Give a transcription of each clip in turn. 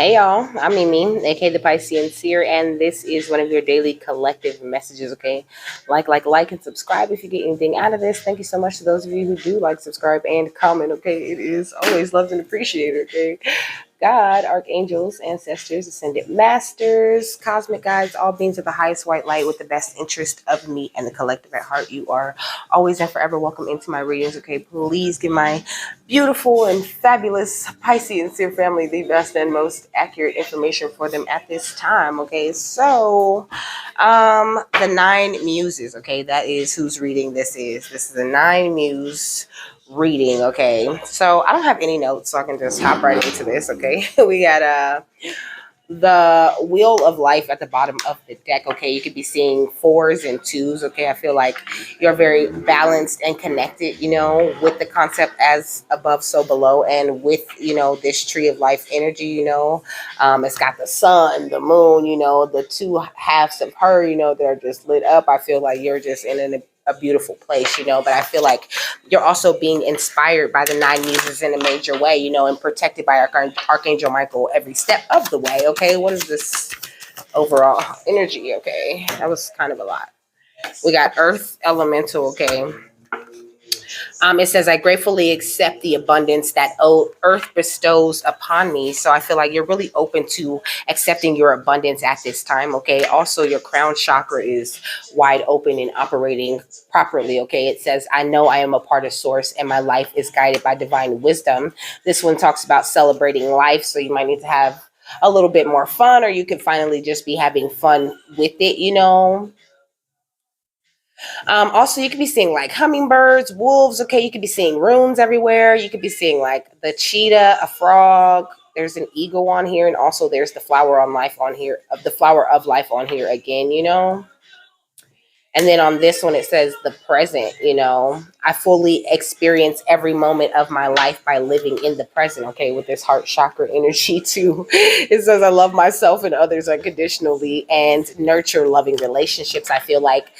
Hey y'all, I'm Mimi, aka the Piscean Seer, and this is one of your daily collective messages. Okay, like, and subscribe if you get anything out of this. Thank you so much to those of you who do like, subscribe, and comment. Okay, it is always loved and appreciated. Okay, God, archangels, ancestors, ascended masters, cosmic guides, all beings of the highest white light with the best interest of me and the collective at heart. You are always and forever welcome into my readings. Okay, please give my beautiful and fabulous Pisces and Seer family the best and most accurate information for them at this time. Okay, so the nine muses. Okay, that is whose reading this is. This is the nine muse reading. Okay, so I don't have any notes, so I can just hop right into this. Okay, we got the wheel of life at the bottom of the deck. Okay, you could be seeing fours and twos. Okay, I feel like you're very balanced and connected, with the concept as above so below, and with this tree of life energy. It's got the sun, the moon, the two halves of her, that are just lit up. I feel like you're just in a beautiful place, but I feel like you're also being inspired by the nine muses in a major way, and protected by Archangel Michael every step of the way. Okay, what is this overall energy? Okay, that was kind of a lot. We got Earth Elemental. Okay, it says, I gratefully accept the abundance that Earth bestows upon me. So I feel like you're really open to accepting your abundance at this time. Okay. Also, your crown chakra is wide open and operating properly. Okay. It says, I know I am a part of source and my life is guided by divine wisdom. This one talks about celebrating life. So you might need to have a little bit more fun, or you can finally just be having fun with it. Also, you could be seeing like hummingbirds, wolves. Okay, you could be seeing runes everywhere. You could be seeing like the cheetah, a frog. There's an eagle on here, and also there's the flower on life on here, of the flower of life on here again. And then on this one, it says the present. I fully experience every moment of my life by living in the present. Okay, with this heart chakra energy too. It says, I love myself and others unconditionally and nurture loving relationships. I feel like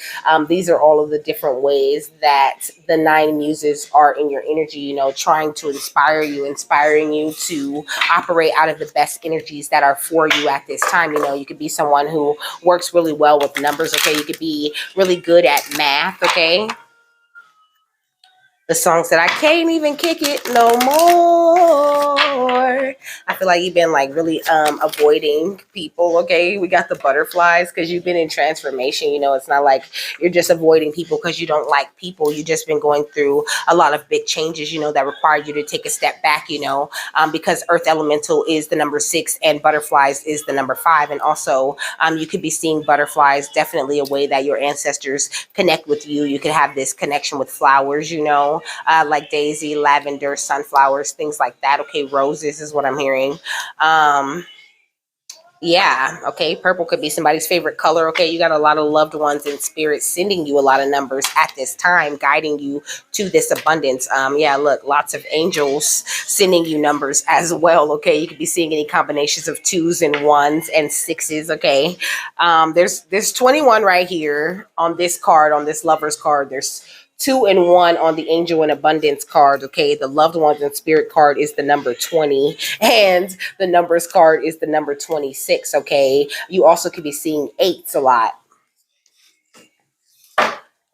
these are all of the different ways that the nine muses are in your energy, trying to inspiring you to operate out of the best energies that are for you at this time. You could be someone who works really well with numbers. Okay, you could be really good at math. Okay, the songs that I can't even kick it no more. I feel like you've been like really avoiding people. Okay, we got the butterflies because you've been in transformation. It's not like you're just avoiding people because you don't like people. You've just been going through a lot of big changes, that require you to take a step back. Because Earth Elemental is the number 6 and butterflies is the number 5, and also you could be seeing butterflies, definitely a way that your ancestors connect with you. You could have this connection with flowers, like daisy, lavender, sunflowers, things like that. Okay, roses is what I'm hearing. Yeah, okay. Purple could be somebody's favorite color. Okay, you got a lot of loved ones in spirit sending you a lot of numbers at this time, guiding you to this abundance. Yeah, look, lots of angels sending you numbers as well. Okay, you could be seeing any combinations of 2s and 1s and 6s. Okay, there's 21 right here on this card, on this lover's card. There's 2 and 1 on the angel and abundance card. Okay, the loved ones and spirit card is the number 20, and the numbers card is the number 26. Okay, you also could be seeing 8s a lot.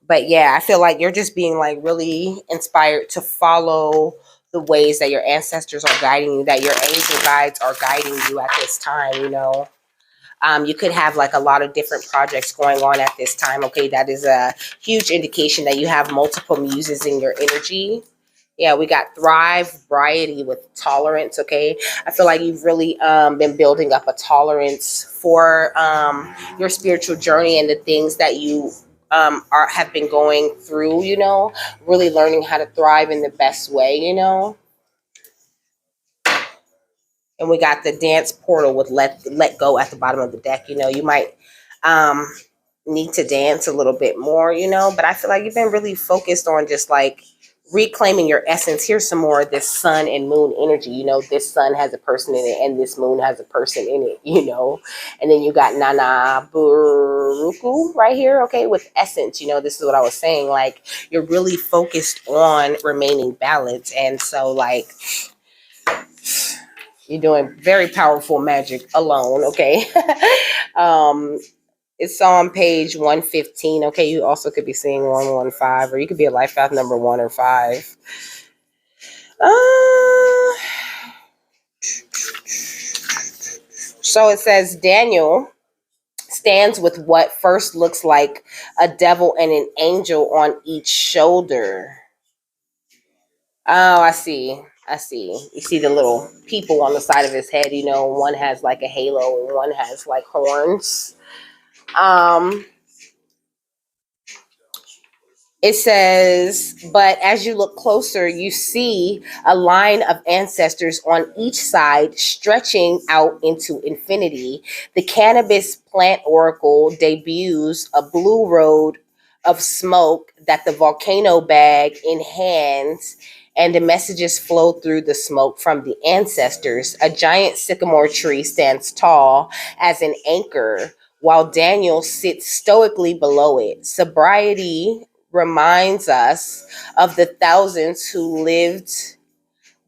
But yeah, I feel like you're just being like really inspired to follow the ways that your ancestors are guiding you, that your angel guides are guiding you at this time. You could have like a lot of different projects going on at this time. Okay, that is a huge indication that you have multiple muses in your energy. Yeah, we got thrive, variety with tolerance. Okay, I feel like you've really been building up a tolerance for your spiritual journey and the things that you have been going through. Really learning how to thrive in the best way. And we got the dance portal with let go at the bottom of the deck. You might um need to dance a little bit more, but I feel like you've been really focused on just like reclaiming your essence. Here's some more of this sun and moon energy. This sun has a person in it and this moon has a person in it. And then you got Nana Buruku right here, okay, with essence. This is what I was saying, like you're really focused on remaining balanced. And so like You're doing very powerful magic alone, okay? um, it's on page 115. Okay, you also could be seeing 115, or you could be a life path number 1 or 5. Uh, so it says Daniel stands with what first looks like a devil and an angel on each shoulder. Oh, I see. I see. You see the little people on the side of his head. One has like a halo and one has like horns. Um, It says, but as you look closer, you see a line of ancestors on each side stretching out into infinity. The cannabis plant oracle debuts a blue road of smoke that the volcano bag in hands, and the messages flow through the smoke from the ancestors. A giant sycamore tree stands tall as an anchor, while Daniel sits stoically below it. Sobriety reminds us of the thousands who lived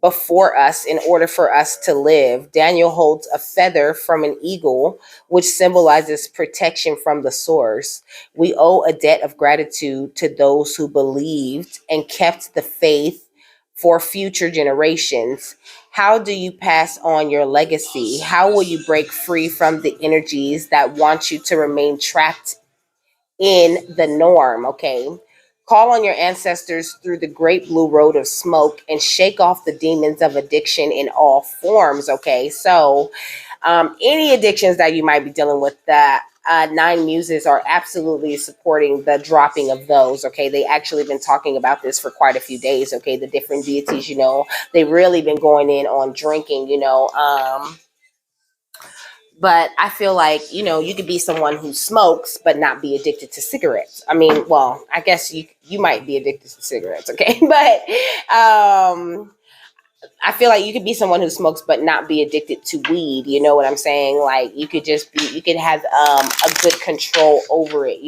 before us in order for us to live. Daniel holds a feather from an eagle, which symbolizes protection from the source. We owe a debt of gratitude to those who believed and kept the faith for future generations. How do you pass on your legacy? How will you break free from the energies that want you to remain trapped in the norm? Okay. Call on your ancestors through the great blue road of smoke and shake off the demons of addiction in all forms. Okay. So, any addictions that you might be dealing with, that nine muses are absolutely supporting the dropping of those. Okay, they actually been talking about this for quite a few days. Okay, the different deities, they've really been going in on drinking. But I feel like, you could be someone who smokes but not be addicted to cigarettes. I mean, well, I guess you might be addicted to cigarettes, okay? But I feel like you could be someone who smokes but not be addicted to weed. You know what I'm saying? Like, you could have a good control over it.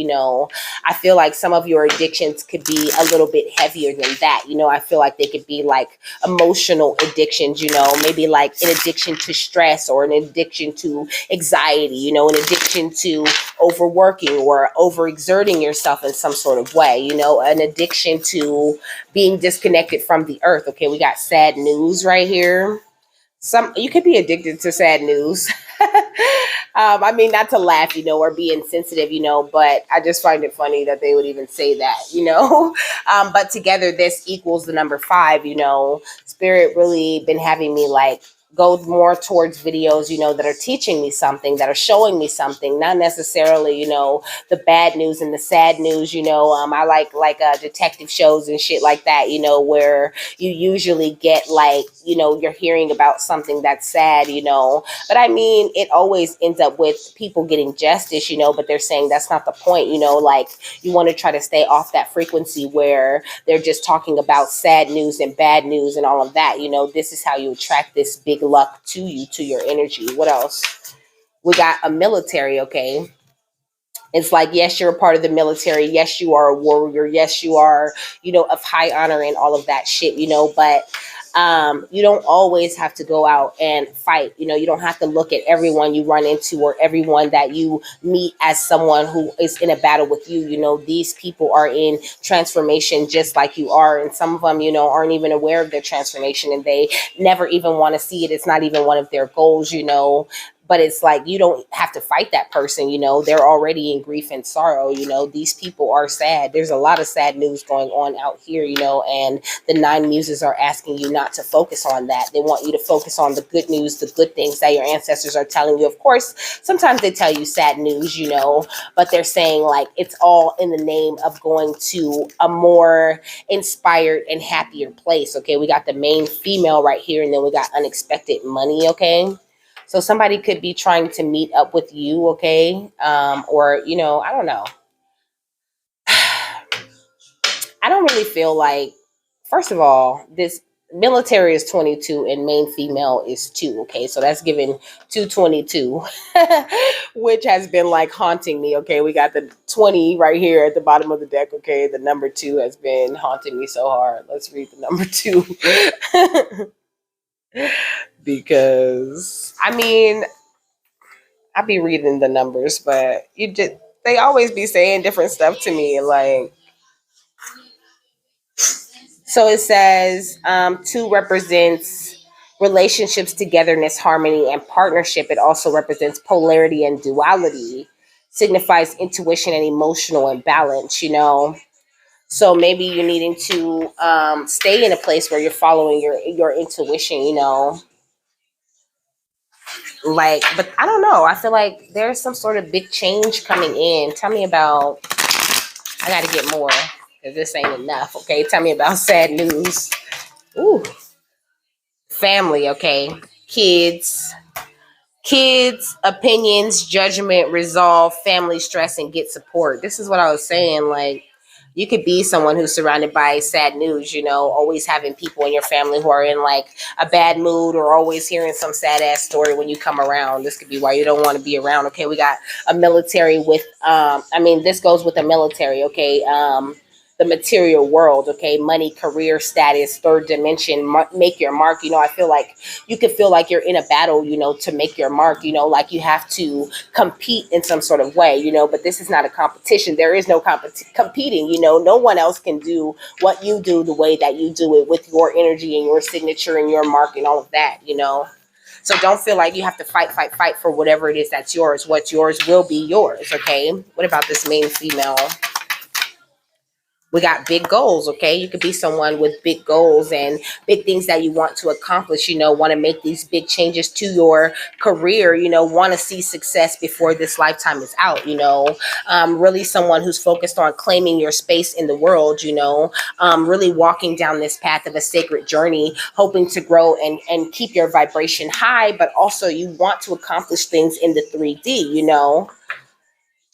I feel like some of your addictions could be a little bit heavier than that. I feel like they could be like emotional addictions. Maybe like an addiction to stress, or an addiction to anxiety. An addiction to overworking or overexerting yourself in some sort of way. An addiction to being disconnected from the earth. Okay, we got sad news right here. You could be addicted to sad news. I mean, not to laugh, or be insensitive, but I just find it funny that they would even say that, but together this equals the number 5. Spirit really been having me like go more towards videos, that are teaching me something, that are showing me something, not necessarily, the bad news and the sad news. I like detective shows and shit like that, where you usually get like, you're hearing about something that's sad, but I mean, it always ends up with people getting justice, but they're saying that's not the point. Like, you want to try to stay off that frequency where they're just talking about sad news and bad news and all of that. This is how you attract this big luck to you, to your energy. What else? We got a military, okay? It's like, yes, you're a part of the military. Yes, you are a warrior. Yes, you are, of high honor and all of that shit, but you don't always have to go out and fight. You don't have to look at everyone you run into or everyone that you meet as someone who is in a battle with you. These people are in transformation just like you are. And some of them, aren't even aware of their transformation, and they never even want to see it. It's not even one of their goals, but it's like, you don't have to fight that person. They're already in grief and sorrow. These people are sad. There's a lot of sad news going on out here, and the nine muses are asking you not to focus on that. They want you to focus on the good news, the good things that your ancestors are telling you. Of course, sometimes they tell you sad news, but they're saying like it's all in the name of going to a more inspired and happier place. Okay, we got the main female right here, and then we got unexpected money. Okay, so somebody could be trying to meet up with you, okay? Or, I don't know. I don't really feel like, first of all, this military is 22 and main female is 2, okay? So that's given 222, which has been like haunting me, okay? We got the 20 right here at the bottom of the deck, okay? The number 2 has been haunting me so hard. Let's read the number 2. Because I mean, I be reading the numbers, but you just they always be saying different stuff to me. Like, so it says two represents relationships, togetherness, harmony, and partnership. It also represents polarity and duality, signifies intuition and emotional imbalance, you know. So maybe you're needing to stay in a place where you're following your intuition, you know. Like, but I don't know. I feel like there's some sort of big change coming in. Tell me about. I got to get more because this ain't enough. Okay, tell me about sad news. Ooh, family. Okay, kids, opinions, judgment, resolve, family stress, and get support. This is what I was saying. Like, you could be someone who's surrounded by sad news, you know, always having people in your family who are in like a bad mood or always hearing some sad ass story when you come around. This could be why you don't want to be around. Okay, we got a military with I mean, this goes with the military, okay? The material world, okay? Money, career, status, third dimension, make your mark. You know, I feel like you could feel like you're in a battle, you know, to make your mark, you know, like you have to compete in some sort of way, you know, but this is not a competition. There is no competing, you know, no one else can do what you do the way that you do it with your energy and your signature and your mark and all of that, you know. So don't feel like you have to fight for whatever it is that's yours. What's yours will be yours, okay? What about this main female? We got big goals, okay? You could be someone with big goals and big things that you want to accomplish, you know, want to make these big changes to your career, you know, want to see success before this lifetime is out, you know. Really someone who's focused on claiming your space in the world, you know, really walking down this path of a sacred journey, hoping to grow and keep your vibration high, but also you want to accomplish things in the 3D, you know,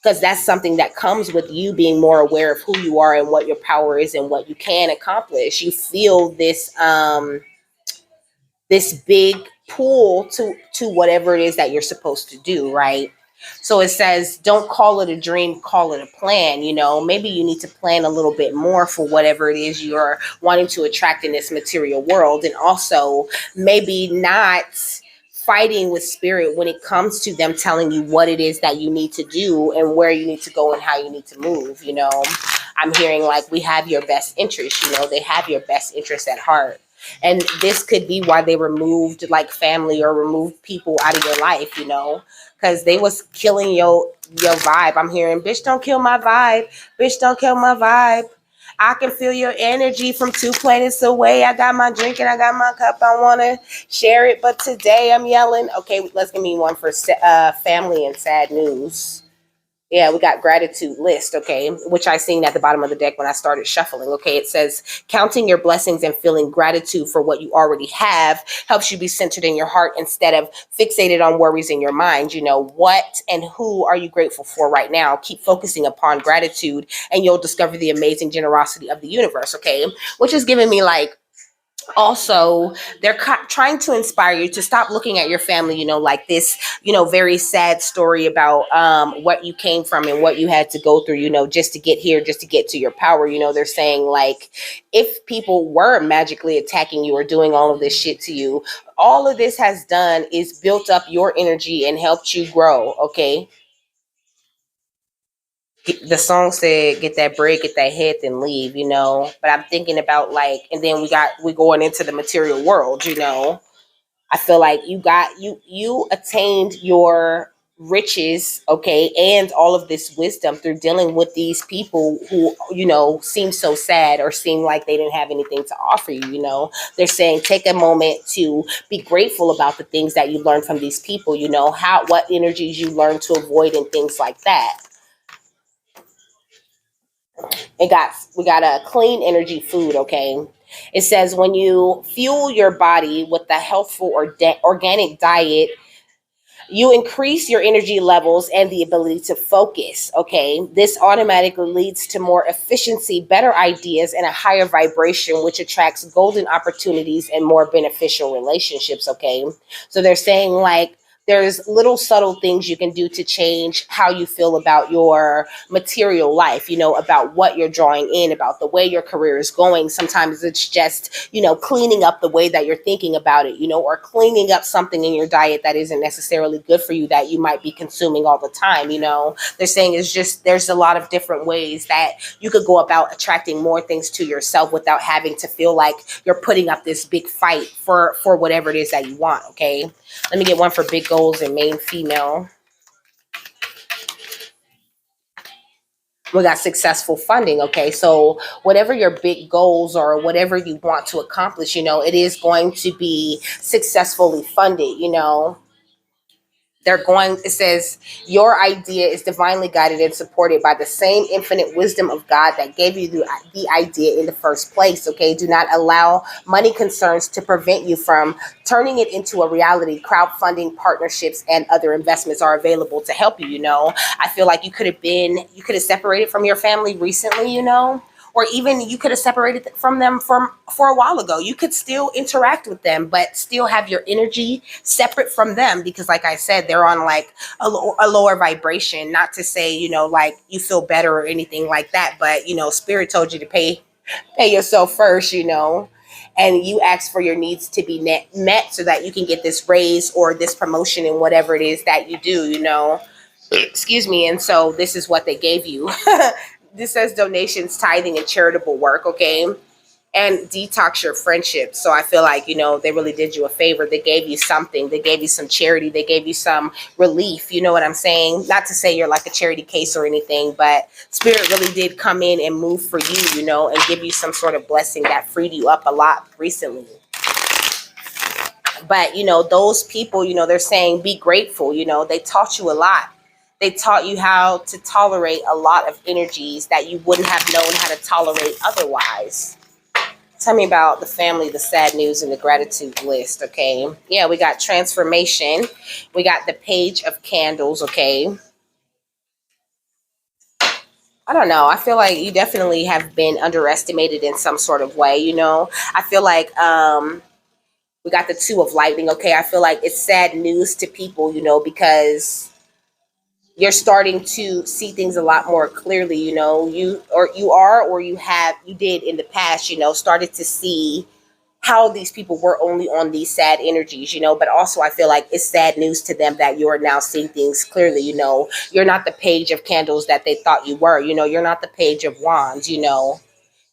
because that's something that comes with you being more aware of who you are and what your power is and what you can accomplish. You feel this big pull to whatever it is that you're supposed to do, right? So it says, don't call it a dream, call it a plan. You know, maybe you need to plan a little bit more for whatever it is you're wanting to attract in this material world. And also maybe not fighting with spirit when it comes to them telling you what it is that you need to do and where you need to go and how you need to move, you know. I'm hearing like we have your best interest, you know, they have your best interest at heart. And this could be why they removed like family or removed people out of your life, you know, because they was killing your vibe. I'm hearing, bitch, don't kill my vibe. Bitch, don't kill my vibe. I can feel your energy from 2 planets away. I got my drink and I got my cup. I want to share it, but today I'm yelling. Okay, let's give me one for family and sad news. Yeah, we got gratitude list, okay, which I seen at the bottom of the deck when I started shuffling. Okay, it says counting your blessings and feeling gratitude for what you already have helps you be centered in your heart instead of fixated on worries in your mind. You know, what and who are you grateful for right now? Keep focusing upon gratitude and you'll discover the amazing generosity of the universe, okay, which is giving me like, also they're trying to inspire you to stop looking at your family, you know, like this, you know, very sad story about what you came from and what you had to go through, you know, just to get here, just to get to your power. You know, they're saying like if people were magically attacking you or doing all of this shit to you, all of this has done is built up your energy and helped you grow, okay. The song said get that bread, get that head, then leave, you know. But I'm thinking about like, and then we going into the material world, you know. I feel like you attained your riches, okay, and all of this wisdom through dealing with these people who, you know, seem so sad or seem like they didn't have anything to offer you, you know. They're saying take a moment to be grateful about the things that you learned from these people, you know, how what energies you learned to avoid and things like that. We got a clean energy food, okay. It says when you fuel your body with a healthful or organic diet, you increase your energy levels and the ability to focus, okay. This automatically leads to more efficiency, better ideas, and a higher vibration, which attracts golden opportunities and more beneficial relationships, okay. So they're saying like there's little subtle things you can do to change how you feel about your material life, about what you're drawing in, about the way your career is going. Sometimes it's just, cleaning up the way that you're thinking about it, or cleaning up something in your diet that isn't necessarily good for you that you might be consuming all the time. They're saying it's just, there's a lot of different ways that you could go about attracting more things to yourself without having to feel like you're putting up this big fight for whatever it is that you want. Okay, let me get one for big goals and main female. We got successful funding. Okay, so whatever your big goals or whatever you want to accomplish, it is going to be successfully funded. It says, your idea is divinely guided and supported by the same infinite wisdom of God that gave you the idea in the first place. Okay, do not allow money concerns to prevent you from turning it into a reality. Crowdfunding, partnerships, and other investments are available to help you. I feel like you could have separated from your family recently, or even you could have separated from them for a while ago. You could still interact with them, but still have your energy separate from them, because like I said, they're on like a lower vibration. Not to say, like you feel better or anything like that, but spirit told you to pay yourself first, and you ask for your needs to be met so that you can get this raise or this promotion in whatever it is that you do, excuse me. And so this is what they gave you. This says donations, tithing, and charitable work. Okay, and detox your friendships. So I feel like, they really did you a favor. They gave you something. They gave you some charity. They gave you some relief. You know what I'm saying? Not to say you're like a charity case or anything, but spirit really did come in and move for you, and give you some sort of blessing that freed you up a lot recently. But, those people, they're saying be grateful. They taught you a lot. They taught you how to tolerate a lot of energies that you wouldn't have known how to tolerate otherwise. Tell me about the family, the sad news, and the gratitude list. Okay. Yeah, we got transformation. We got the page of candles. Okay. I don't know. I feel like you definitely have been underestimated in some sort of way. I feel like we got the two of lightning. Okay. I feel like it's sad news to people, because you're starting to see things a lot more clearly. You did in the past, started to see how these people were only on these sad energies, but also I feel like it's sad news to them that you're now seeing things clearly. You're not the page of candles that they thought you were. You're not the page of wands.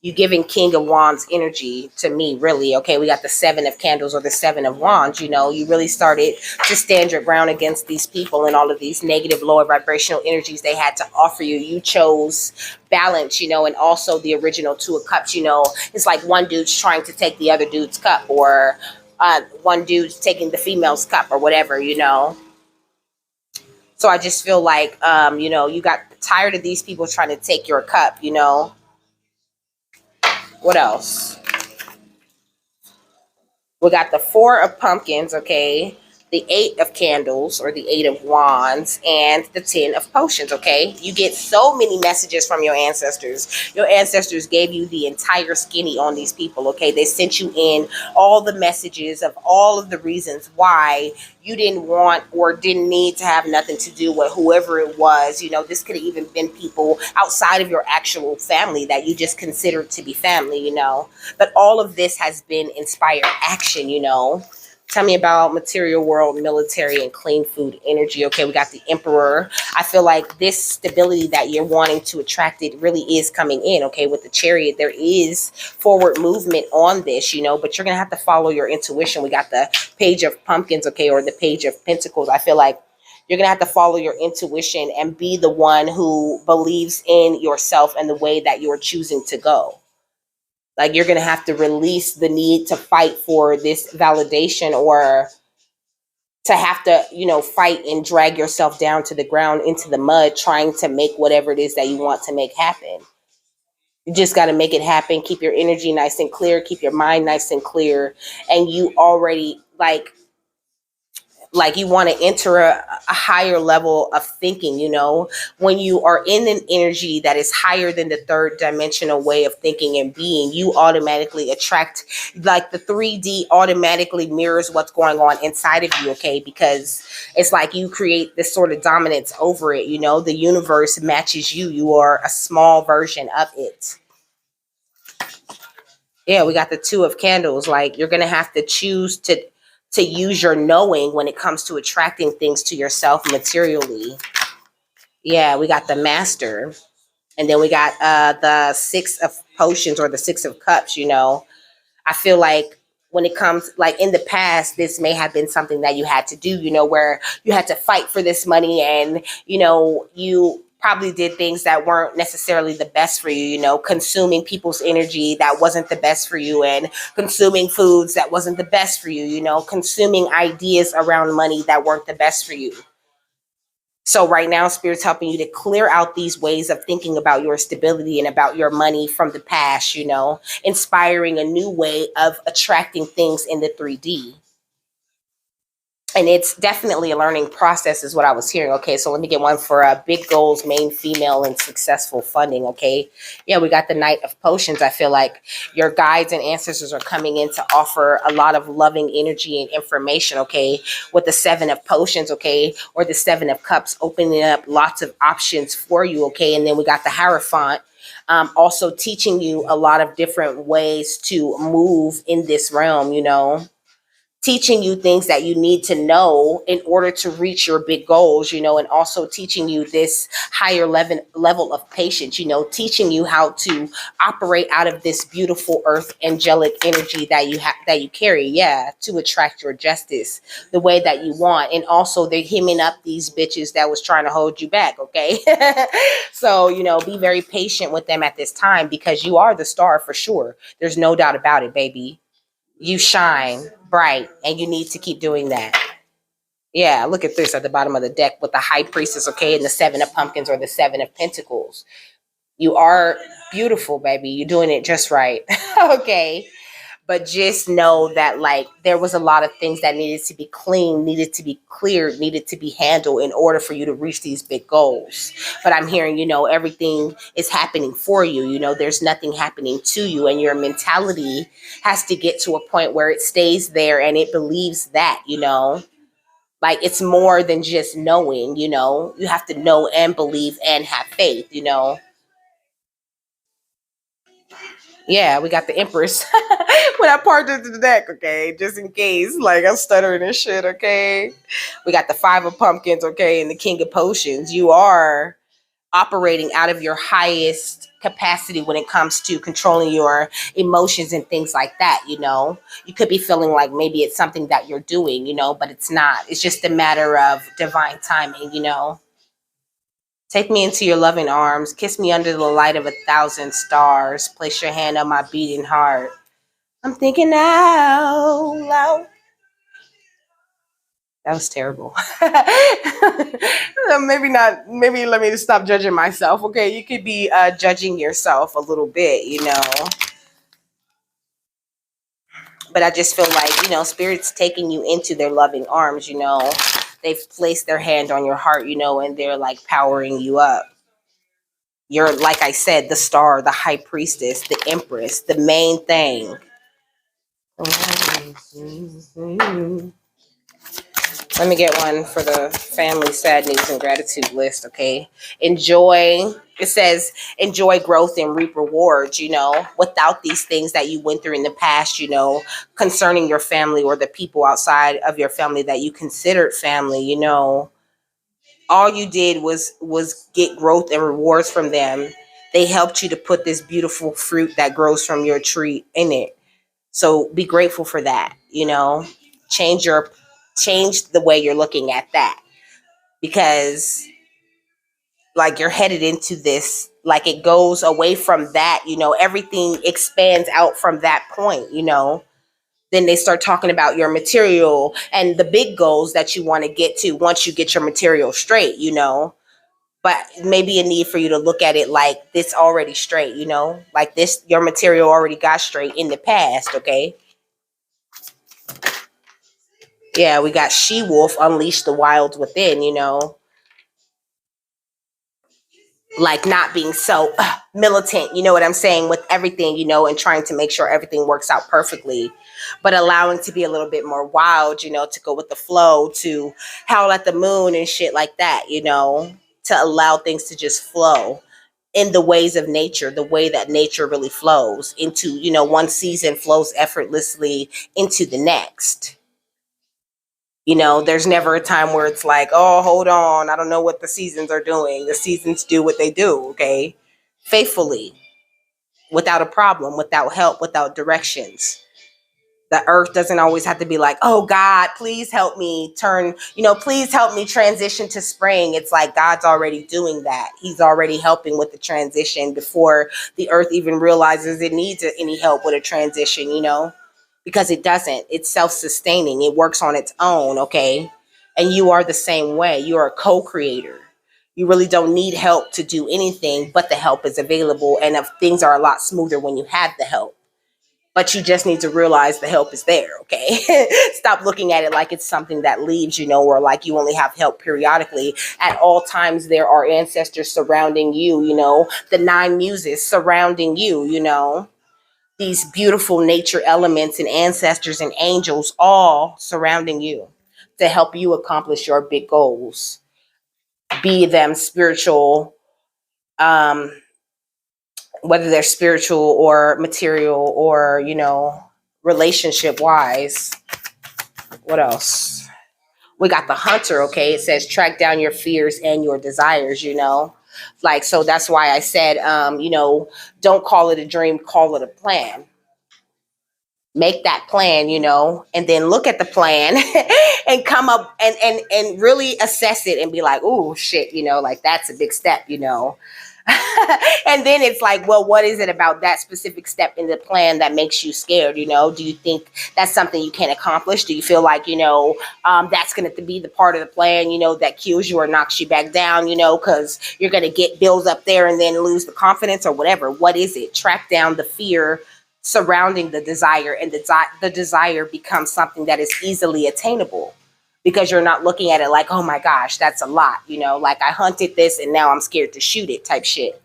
You giving King of Wands energy to me, really. Okay, we got the Seven of Candles or the Seven of Wands. You really started to stand your ground against these people and all of these negative, lower vibrational energies they had to offer you. You chose balance, and also the original Two of Cups. It's like one dude's trying to take the other dude's cup, or one dude's taking the female's cup, or whatever. So I just feel like, you got tired of these people trying to take your cup. What else? We got the Four of Pumpkins, okay? The Eight of Candles or the Eight of Wands, and the Ten of Potions, okay? You get so many messages from your ancestors. Your ancestors gave you the entire skinny on these people, okay? They sent you in all the messages of all of the reasons why you didn't want or didn't need to have nothing to do with whoever it was. This could have even been people outside of your actual family that you just considered to be family, But all of this has been inspired action. Tell me about material world, military, and clean food energy. Okay, we got the Emperor. I feel like this stability that you're wanting to attract, it really is coming in. Okay, with the Chariot, there is forward movement on this, but you're going to have to follow your intuition. We got the Page of Pumpkins, okay, or the Page of Pentacles. I feel like you're going to have to follow your intuition and be the one who believes in yourself and the way that you're choosing to go. Like, you're going to have to release the need to fight for this validation, or to have to, fight and drag yourself down to the ground into the mud trying to make whatever it is that you want to make happen. You just got to make it happen. Keep your energy nice and clear. Keep your mind nice and clear. And you already, like, Like you want to enter a higher level of thinking, when you are in an energy that is higher than the third dimensional way of thinking and being, you automatically attract, like the 3D automatically mirrors what's going on inside of you, okay? Because it's like you create this sort of dominance over it, the universe matches you. You are a small version of it. Yeah, we got the two of candles. Like you're gonna have to choose to use your knowing when it comes to attracting things to yourself materially. Yeah, we got the master, and then we got the six of potions or the six of cups. I feel like when it comes, like in the past, this may have been something that you had to do, where you had to fight for this money, and you probably did things that weren't necessarily the best for you, consuming people's energy that wasn't the best for you, and consuming foods that wasn't the best for you, consuming ideas around money that weren't the best for you. So right now, Spirit's helping you to clear out these ways of thinking about your stability and about your money from the past, inspiring a new way of attracting things in the 3D. And it's definitely a learning process is what I was hearing. Okay, so let me get one for big goals, main female, and successful funding. Okay, yeah, we got the Knight of Potions. I feel like your guides and ancestors are coming in to offer a lot of loving energy and information. Okay, with the Seven of Potions, okay, or the Seven of Cups, opening up lots of options for you. Okay, and then we got the Hierophant. Also teaching you a lot of different ways to move in this realm, teaching you things that you need to know in order to reach your big goals, and also teaching you this higher level of patience, teaching you how to operate out of this beautiful earth angelic energy that you carry, yeah, to attract your justice the way that you want. And also they're hemming up these bitches that was trying to hold you back, okay? So, be very patient with them at this time because you are the star for sure. There's no doubt about it, baby. You shine bright and you need to keep doing that. Yeah, look at this at the bottom of the deck with the High Priestess, okay, and the Seven of Pumpkins or the Seven of Pentacles. You are beautiful, baby. You're doing it just right. Okay. But just know that like there was a lot of things that needed to be clean, needed to be cleared, needed to be handled in order for you to reach these big goals. But I'm hearing, everything is happening for you. There's nothing happening to you, and your mentality has to get to a point where it stays there and it believes that, like it's more than just knowing, you have to know and believe and have faith. Yeah, we got the Empress. When I parted the deck, okay, just in case, like I'm stuttering and shit, okay. We got the Five of Pumpkins, okay, and the King of Potions. You are operating out of your highest capacity when it comes to controlling your emotions and things like that. You could be feeling like maybe it's something that you're doing, but it's not. It's just a matter of divine timing. Take me into your loving arms. Kiss me under the light of 1,000 stars. Place your hand on my beating heart. I'm thinking out loud. That was terrible. Maybe not. Maybe let me just stop judging myself. Okay, you could be judging yourself a little bit. But I just feel like, Spirit's taking you into their loving arms. They've placed their hand on your heart, and they're like powering you up. You're, like I said, the star, the high priestess, the empress, the main thing. Let me get one for the family sad news and gratitude list, okay? Enjoy. It says enjoy growth and reap rewards, without these things that you went through in the past, concerning your family or the people outside of your family that you considered family. All you did was get growth and rewards from them. They helped you to put this beautiful fruit that grows from your tree in it. So be grateful for that. Change your change the way you're looking at that, because like you're headed into this, like it goes away from that. Everything expands out from that point. Then they start talking about your material and the big goals that you want to get to once you get your material straight. But maybe a need for you to look at it like this already straight. Like this, your material already got straight in the past. Okay. Yeah, we got she wolf, unleash the wild within, like not being so militant, you know what I'm saying, with everything, and trying to make sure everything works out perfectly, but allowing to be a little bit more wild, to go with the flow, to howl at the moon and shit like that, to allow things to just flow in the ways of nature, the way that nature really flows into, one season flows effortlessly into the next. There's never a time where it's like, oh, hold on, I don't know what the seasons are doing. The seasons do what they do, okay? Faithfully, without a problem, without help, without directions. The earth doesn't always have to be like, oh, God, please help me please help me transition to spring. It's like God's already doing that. He's already helping with the transition before the earth even realizes it needs any help with a transition, because it doesn't. It's self-sustaining. It works on its own, okay? And you are the same way. You're a co-creator. You really don't need help to do anything, but the help is available. And if things are a lot smoother when you have the help. But you just need to realize the help is there, okay? Stop looking at it like it's something that leaves, or like you only have help periodically. At all times, there are ancestors surrounding you, the 9 muses surrounding you, these beautiful nature elements and ancestors and angels all surrounding you to help you accomplish your big goals, be them spiritual, um, whether they're spiritual or material or, relationship wise. What else? We got the hunter, okay? It says track down your fears and your desires, Like, so that's why I said, don't call it a dream, call it a plan. Make that plan, and then look at the plan and come up and really assess it and be like, oh shit, like that's a big step, and then it's like, well, what is it about that specific step in the plan that makes you scared? Do you think that's something you can accomplish? Do you feel like, that's going to be the part of the plan, that kills you or knocks you back down, because you're going to get bills up there and then lose the confidence or whatever? What is it? Track down the fear surrounding the desire, and the desire becomes something that is easily attainable because you're not looking at it like, oh my gosh, that's a lot, like I hunted this and now I'm scared to shoot it type shit.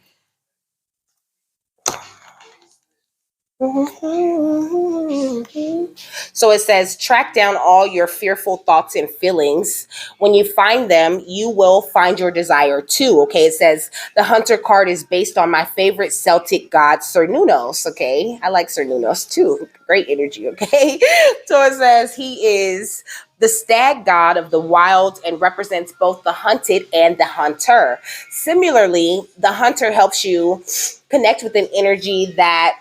So it says, track down all your fearful thoughts and feelings. When you find them, you will find your desire too. Okay. It says the hunter card is based on my favorite Celtic god, Cernunnos. Okay. I like Cernunnos too. Great energy. Okay. So it says he is the stag god of the wild and represents both the hunted and the hunter. Similarly, the hunter helps you connect with an energy that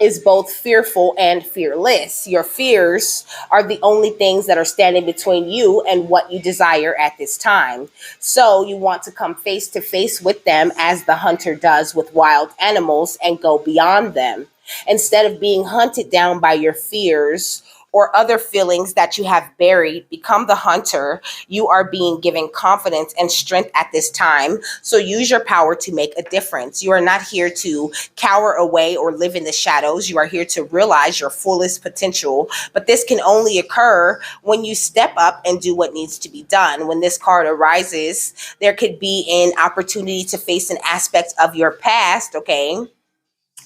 is both fearful and fearless. Your fears are the only things that are standing between you and what you desire at this time. So you want to come face to face with them as the hunter does with wild animals and go beyond them. Instead of being hunted down by your fears or other feelings that you have buried, become the hunter. You are being given confidence and strength at this time. So use your power to make a difference. You are not here to cower away or live in the shadows. You are here to realize your fullest potential. But this can only occur when you step up and do what needs to be done. When this card arises, there could be an opportunity to face an aspect of your past, okay?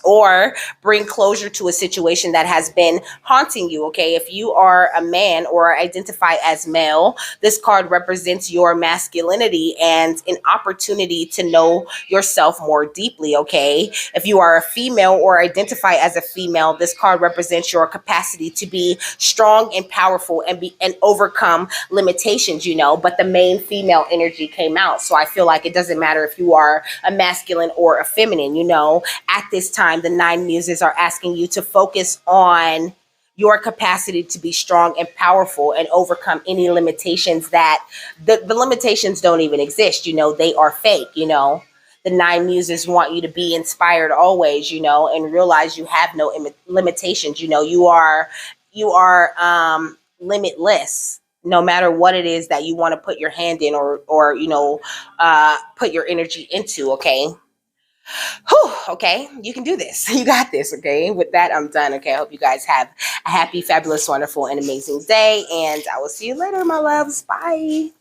Or bring closure to a situation that has been haunting you. Okay, if you are a man or identify as male, this card represents your masculinity and an opportunity to know yourself more deeply. Okay, if you are a female or identify as a female, this card represents your capacity to be strong and powerful and overcome limitations, but the main female energy came out. So I feel like it doesn't matter if you are a masculine or a feminine, at this time, the 9 muses are asking you to focus on your capacity to be strong and powerful and overcome any limitations that the limitations don't even exist. They are fake. The 9 muses want you to be inspired always, and realize you have no limitations. You are limitless, no matter what it is that you want to put your hand in or put your energy into. Okay. Whew, okay, you can do this. You got this. Okay, with that, I'm done. Okay, I hope you guys have a happy, fabulous, wonderful, and amazing day. And I will see you later, my loves. Bye.